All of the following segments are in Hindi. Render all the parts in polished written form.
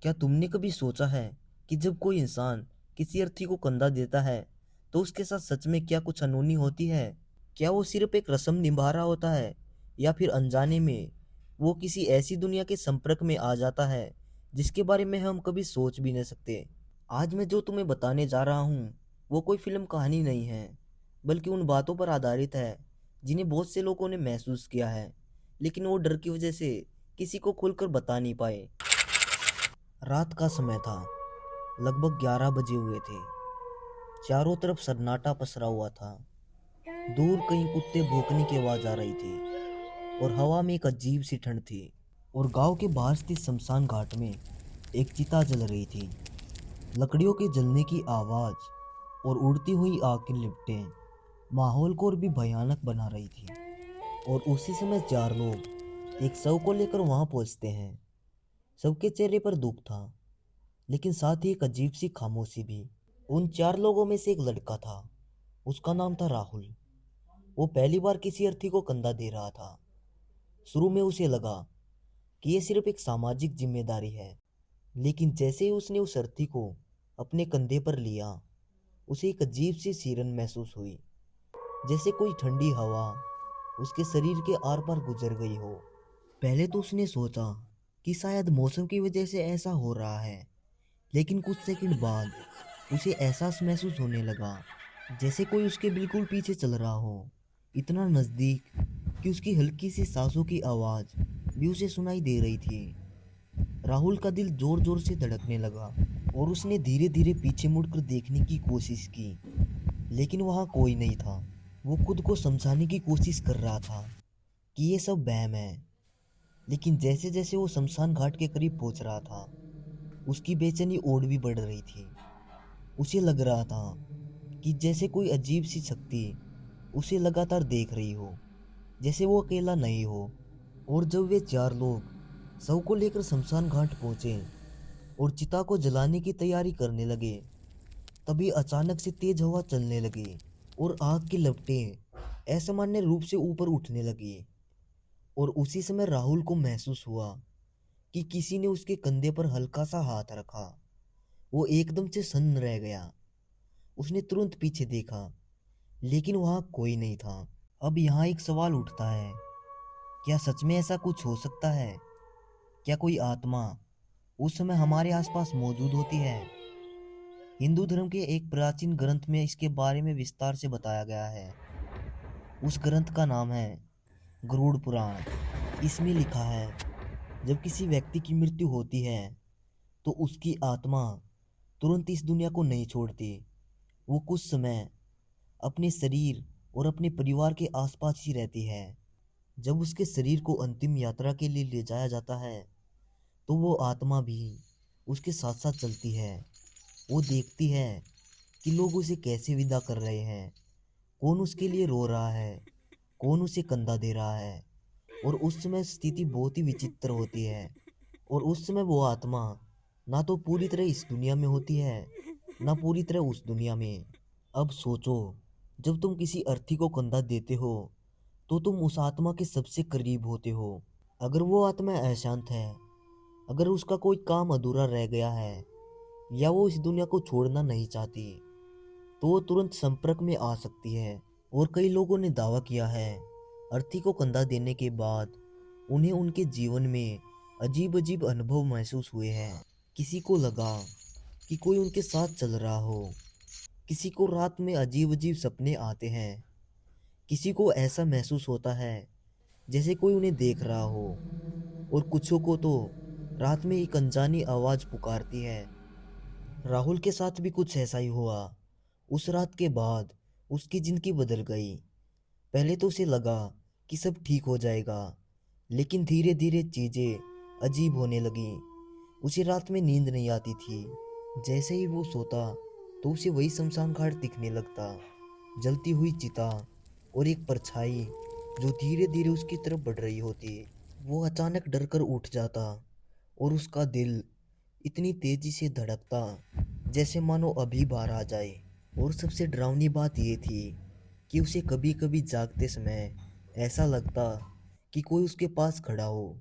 क्या तुमने कभी सोचा है कि जब कोई इंसान किसी अर्थी को कंधा देता है तो उसके साथ सच में क्या कुछ अनहोनी होती है? क्या वो सिर्फ एक रस्म निभा रहा होता है या फिर अनजाने में वो किसी ऐसी दुनिया के संपर्क में आ जाता है जिसके बारे में हम कभी सोच भी नहीं सकते? आज मैं जो तुम्हें बताने जा रहा हूँ वो कोई फिल्म कहानी नहीं है, बल्कि उन बातों पर आधारित है जिन्हें बहुत से लोगों ने महसूस किया है, लेकिन वो डर की वजह से किसी को खुलकर बता नहीं पाए। रात का समय था। लगभग 11 बजे हुए थे। चारों तरफ सन्नाटा पसरा हुआ था। दूर कहीं कुत्ते भौंकने की आवाज आ रही थी और हवा में एक अजीब सी ठंड थी। और गांव के बाहर स्थित शमशान घाट में एक चिता जल रही थी। लकड़ियों के जलने की आवाज और उड़ती हुई आग की लिपटें माहौल को और भी भयानक बना रही थी। और उसी समय चार लोग एक शव को लेकर वहां पहुंचते हैं। सबके चेहरे पर दुख था, लेकिन साथ ही एक अजीब सी खामोशी भी। उन चार लोगों में से एक लड़का था। उसका नाम था राहुल। वो पहली बार किसी अर्थी को कंधा दे रहा था। शुरू में उसे लगा कि यह सिर्फ एक सामाजिक जिम्मेदारी है, लेकिन जैसे ही उसने उस अर्थी को अपने कंधे पर लिया, उसे एक अजीब सी सिरन महसूस हुई, जैसे कोई ठंडी हवा उसके शरीर के आर पार गुजर गई हो। पहले तो उसने सोचा कि शायद मौसम की वजह से ऐसा हो रहा है, लेकिन कुछ सेकंड बाद उसे एहसास महसूस होने लगा जैसे कोई उसके बिल्कुल पीछे चल रहा हो, इतना नजदीक कि उसकी हल्की सी सांसों की आवाज भी उसे सुनाई दे रही थी। राहुल का दिल जोर जोर से धड़कने लगा और उसने धीरे धीरे पीछे मुड़कर देखने की कोशिश की, लेकिन वहां कोई नहीं था। वो खुद को समझाने की कोशिश कर रहा था कि ये सब वहम है, लेकिन जैसे जैसे वो शमशान घाट के करीब पहुंच रहा था, उसकी बेचैनी और भी बढ़ रही थी। उसे लग रहा था कि जैसे कोई अजीब सी शक्ति उसे लगातार देख रही हो, जैसे वो अकेला नहीं हो। और जब वे चार लोग शव को लेकर शमशान घाट पहुंचे और चिता को जलाने की तैयारी करने लगे, तभी अचानक से तेज हवा चलने लगी और आग की लपटें असामान्य रूप से ऊपर उठने लगी। और उसी समय राहुल को महसूस हुआ कि किसी ने उसके कंधे पर हल्का सा हाथ रखा। वो एकदम से सन्न रह गया। उसने तुरंत पीछे देखा, लेकिन वहां कोई नहीं था। अब यहाँ एक सवाल उठता है, क्या सच में ऐसा कुछ हो सकता है? क्या कोई आत्मा उस समय हमारे आसपास मौजूद होती है? हिंदू धर्म के एक प्राचीन ग्रंथ में इसके बारे में विस्तार से बताया गया है। उस ग्रंथ का नाम है गरुड़ पुराण। इसमें लिखा है, जब किसी व्यक्ति की मृत्यु होती है तो उसकी आत्मा तुरंत इस दुनिया को नहीं छोड़ती। वो कुछ समय अपने शरीर और अपने परिवार के आसपास ही रहती है। जब उसके शरीर को अंतिम यात्रा के लिए ले जाया जाता है तो वो आत्मा भी उसके साथ साथ चलती है। वो देखती है कि लोग उसे कैसे विदा कर रहे हैं, कौन उसके लिए रो रहा है, कौन उसे कंधा दे रहा है। और उस समय स्थिति बहुत ही विचित्र होती है। और उस समय वो आत्मा ना तो पूरी तरह इस दुनिया में होती है, ना पूरी तरह उस दुनिया में। अब सोचो, जब तुम किसी अर्थी को कंधा देते हो तो तुम उस आत्मा के सबसे करीब होते हो। अगर वो आत्मा अशांत है, अगर उसका कोई काम अधूरा रह गया है, या वो इस दुनिया को छोड़ना नहीं चाहती, तो वो तुरंत संपर्क में आ सकती है। और कई लोगों ने दावा किया है, अर्थी को कंधा देने के बाद उन्हें उनके जीवन में अजीब अजीब अनुभव महसूस हुए हैं। किसी को लगा कि कोई उनके साथ चल रहा हो, किसी को रात में अजीब अजीब सपने आते हैं, किसी को ऐसा महसूस होता है जैसे कोई उन्हें देख रहा हो, और कुछों को तो रात में एक अनजानी आवाज पुकारती है। राहुल के साथ भी कुछ ऐसा ही हुआ। उस रात के बाद उसकी जिंदगी बदल गई। पहले तो उसे लगा कि सब ठीक हो जाएगा, लेकिन धीरे धीरे चीजें अजीब होने लगी। उसे रात में नींद नहीं आती थी। जैसे ही वो सोता तो उसे वही शमशान घाट दिखने लगता, जलती हुई चिता और एक परछाई जो धीरे धीरे उसकी तरफ बढ़ रही होती। वो अचानक डर कर उठ जाता और उसका दिल इतनी तेजी से धड़कता जैसे मानो अभी बाहर आ जाए। और सबसे डरावनी बात यह थी कि उसे कभी कभी जागते समय ऐसा लगता कि कोई उसके पास खड़ा हो।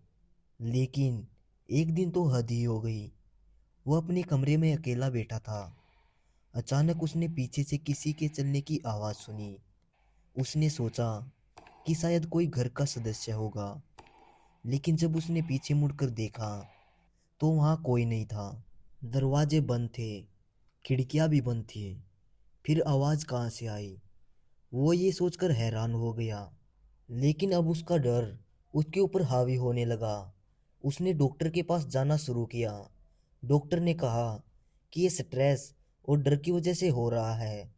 लेकिन एक दिन तो हद ही हो गई। वो अपने कमरे में अकेला बैठा था। अचानक उसने पीछे से किसी के चलने की आवाज़ सुनी। उसने सोचा कि शायद कोई घर का सदस्य होगा, लेकिन जब उसने पीछे मुड़कर देखा तो वहाँ कोई नहीं था। दरवाजे बंद थे, खिड़कियाँ भी बंद थी। फिर आवाज़ कहाँ से आई, वो ये सोचकर हैरान हो गया। लेकिन अब उसका डर उसके ऊपर हावी होने लगा। उसने डॉक्टर के पास जाना शुरू किया। डॉक्टर ने कहा कि ये स्ट्रेस और डर की वजह से हो रहा है।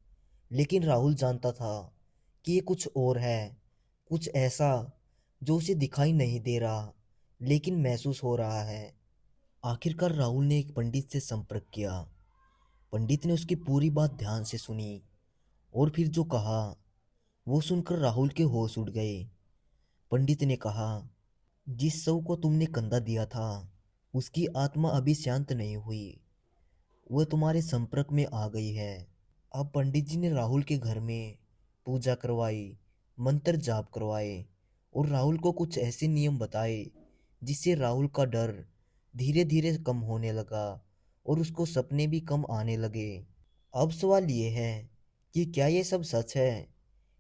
लेकिन राहुल जानता था कि ये कुछ और है, कुछ ऐसा जो उसे दिखाई नहीं दे रहा लेकिन महसूस हो रहा है। आखिरकार राहुल ने एक पंडित से संपर्क किया। पंडित ने उसकी पूरी बात ध्यान से सुनी और फिर जो कहा वो सुनकर राहुल के होश उड़ गए। पंडित ने कहा, जिस शव को तुमने कंधा दिया था उसकी आत्मा अभी शांत नहीं हुई, वह तुम्हारे संपर्क में आ गई है। अब पंडित जी ने राहुल के घर में पूजा करवाई, मंत्र जाप करवाए और राहुल को कुछ ऐसे नियम बताए जिससे राहुल का डर धीरे धीरे कम होने लगा और उसको सपने भी कम आने लगे। अब सवाल ये है कि क्या ये सब सच है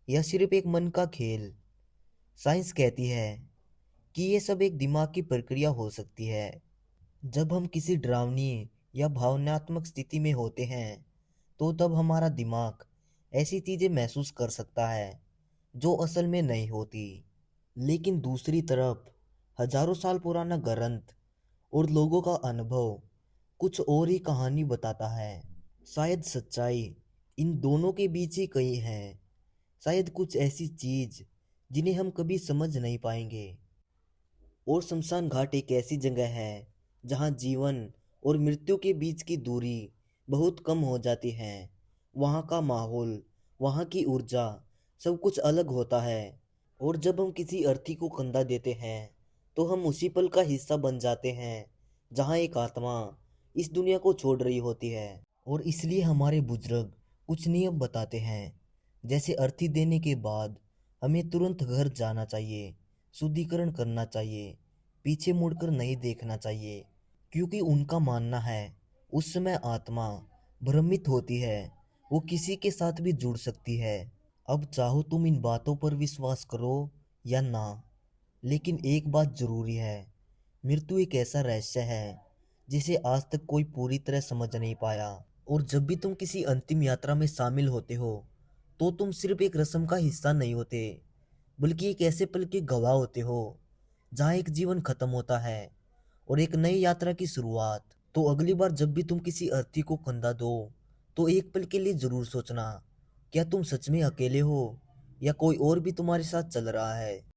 या सिर्फ एक मन का खेल। साइंस कहती है कि ये सब एक दिमाग की प्रक्रिया हो सकती है। जब हम किसी डरावनी या भावनात्मक स्थिति में होते हैं तो तब हमारा दिमाग ऐसी चीजें महसूस कर सकता है जो असल में नहीं होती। लेकिन दूसरी तरफ हजारों साल पुराना ग्रंथ और लोगों का अनुभव कुछ और ही कहानी बताता है। शायद सच्चाई इन दोनों के बीच ही कहीं है। शायद कुछ ऐसी चीज जिन्हें हम कभी समझ नहीं पाएंगे। और शमशान घाट एक ऐसी जगह है जहाँ जीवन और मृत्यु के बीच की दूरी बहुत कम हो जाती है। वहाँ का माहौल, वहाँ की ऊर्जा, सब कुछ अलग होता है। और जब हम किसी अर्थी को कंधा देते हैं तो हम उसी पल का हिस्सा बन जाते हैं जहाँ एक आत्मा इस दुनिया को छोड़ रही होती है। और इसलिए हमारे बुजुर्ग कुछ नियम बताते हैं, जैसे अर्थी देने के बाद हमें तुरंत घर जाना चाहिए, शुद्धिकरण करना चाहिए, पीछे मुड़कर नहीं देखना चाहिए, क्योंकि उनका मानना है उस समय आत्मा भ्रमित होती है, वो किसी के साथ भी जुड़ सकती है। अब चाहो तुम इन बातों पर विश्वास करो या ना, लेकिन एक बात जरूरी है, मृत्यु एक ऐसा रहस्य है जिसे आज तक कोई पूरी तरह समझ नहीं पाया। और जब भी तुम किसी अंतिम यात्रा में शामिल होते हो तो तुम सिर्फ एक रस्म का हिस्सा नहीं होते, बल्कि एक ऐसे पल के गवाह होते हो जहाँ एक जीवन खत्म होता है और एक नई यात्रा की शुरुआत। तो अगली बार जब भी तुम किसी अर्थी को कंधा दो तो एक पल के लिए जरूर सोचना, क्या तुम सच में अकेले हो या कोई और भी तुम्हारे साथ चल रहा है।